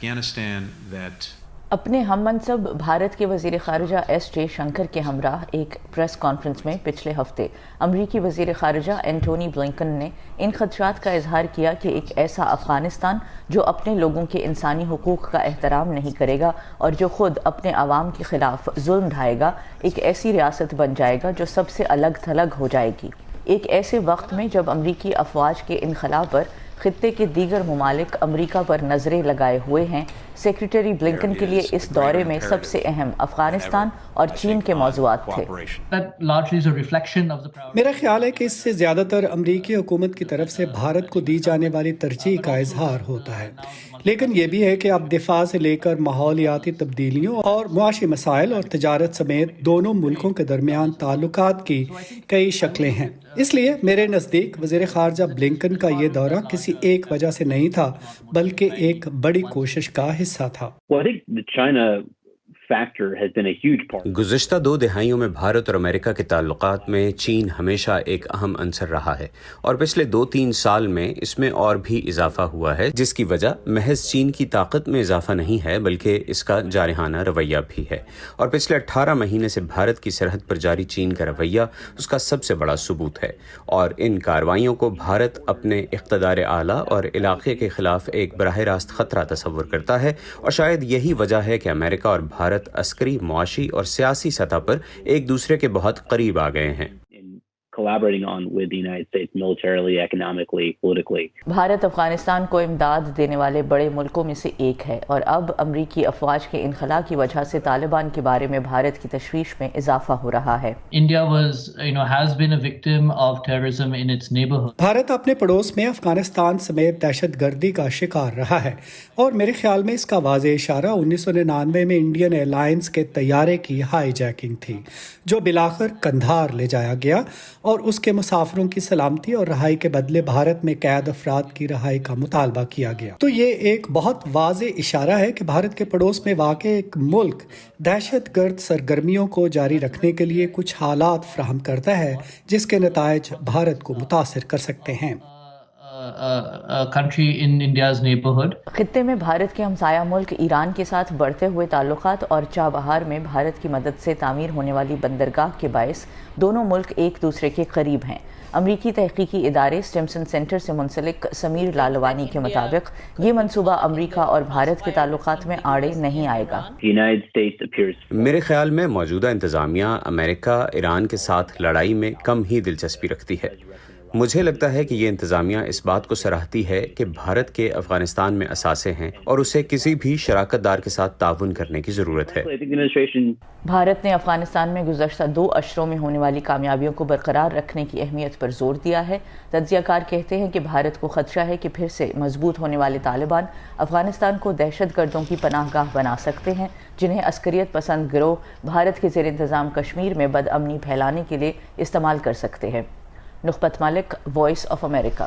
Afghanistan that اپنے ہم منصب بھارت کے وزیر خارجہ ایس جے شنکر کے ہمراہ ایک پریس کانفرنس میں پچھلے ہفتے امریکی وزیر خارجہ اینٹونی بلنکن نے ان خدشات کا اظہار کیا کہ ایک ایسا افغانستان جو اپنے لوگوں کے انسانی حقوق کا احترام نہیں کرے گا اور جو خود اپنے عوام کے خلاف ظلم ڈھائے گا، ایک ایسی ریاست بن جائے گا جو سب سے الگ تھلگ ہو جائے گی۔ ایک ایسے وقت میں جب امریکی افواج کے انخلا پر خطے کے دیگر ممالک امریکہ پر نظریں لگائے ہوئے ہیں، سیکریٹری بلنکن کے لیے اس دورے میں سب سے اہم افغانستان اور چین کے موضوعات تھے۔ میرا خیال ہے کہ اس سے زیادہ تر امریکی حکومت کی طرف سے بھارت کو دی جانے والی ترجیح کا اظہار ہوتا ہے، لیکن یہ بھی ہے کہ اب دفاع سے لے کر ماحولیاتی تبدیلیوں اور معاشی مسائل اور تجارت سمیت دونوں ملکوں کے درمیان تعلقات کی کئی شکلیں ہیں۔ اس لیے میرے نزدیک وزیر خارجہ بلنکن کا یہ دورہ کسی ایک وجہ سے نہیں تھا، بلکہ ایک بڑی کوشش کا حصہ تھا۔ گزشتہ 2 دہائیوں میں بھارت اور امریکہ کے تعلقات میں چین ہمیشہ ایک اہم عنصر رہا ہے، اور پچھلے 2-3 سال میں اس میں اور بھی اضافہ ہوا ہے، جس کی وجہ محض چین کی طاقت میں اضافہ نہیں ہے بلکہ اس کا جارحانہ رویہ بھی ہے، اور پچھلے 18 مہینے سے بھارت کی سرحد پر جاری چین کا رویہ اس کا سب سے بڑا ثبوت ہے، اور ان کارروائیوں کو بھارت اپنے اقتدار اعلیٰ اور علاقے کے خلاف ایک براہ راست خطرہ تصور کرتا ہے، اور شاید یہی وجہ ہے کہ امریکہ اور بھارت عسکری، معاشی اور سیاسی سطح پر ایک دوسرے کے بہت قریب آ گئے ہیں۔ بھارت افغانستان کو امداد دینے والے بڑے ملکوں میں سے ایک ہے، اور اب امریکی افواج کے انخلا کی وجہ سے طالبان کے بارے میں بھارت کی تشویش میں اضافہ ہو رہا ہے۔ بھارت اپنے پڑوس میں افغانستان سمیت دہشت گردی کا شکار رہا ہے، اور میرے خیال میں اس کا واضح اشارہ 1999 میں انڈین ایئر لائنز کے طیارے کی ہائی جیکنگ تھی، جو بالآخر قندھار لے جایا گیا، اور اس کے مسافروں کی سلامتی اور رہائی کے بدلے بھارت میں قید افراد کی رہائی کا مطالبہ کیا گیا۔ تو یہ ایک بہت واضح اشارہ ہے کہ بھارت کے پڑوس میں واقع ایک ملک دہشت گرد سرگرمیوں کو جاری رکھنے کے لیے کچھ حالات فراہم کرتا ہے جس کے نتائج بھارت کو متاثر کر سکتے ہیں۔ خطے میں بھارت کے ہمسایہ ملک ایران کے ساتھ بڑھتے ہوئے تعلقات اور چابہار میں بھارت کی مدد سے تعمیر ہونے والی بندرگاہ کے باعث دونوں ملک ایک دوسرے کے قریب ہیں۔ امریکی تحقیقی ادارے سٹمسن سینٹر سے منسلک سمیر لالوانی کے مطابق یہ منصوبہ امریکہ اور بھارت کے تعلقات میں آڑے نہیں آئے گا۔ میرے خیال میں موجودہ انتظامیہ امریکہ ایران کے ساتھ لڑائی میں کم ہی دلچسپی رکھتی ہے۔ مجھے لگتا ہے کہ یہ انتظامیہ اس بات کو سراہتی ہے کہ بھارت کے افغانستان میں اثاثے ہیں اور اسے کسی بھی شراکت دار کے ساتھ تعاون کرنے کی ضرورت ہے۔ بھارت نے افغانستان میں گزشتہ 2 اشروں میں ہونے والی کامیابیوں کو برقرار رکھنے کی اہمیت پر زور دیا ہے۔ تجزیہ کار کہتے ہیں کہ بھارت کو خدشہ ہے کہ پھر سے مضبوط ہونے والے طالبان افغانستان کو دہشت گردوں کی پناہ گاہ بنا سکتے ہیں، جنہیں عسکریت پسند گروہ بھارت کے زیر انتظام کشمیر میں بدامنی پھیلانے کے لیے استعمال کر سکتے ہیں۔ نخبت مالک، وائس آف امریکہ۔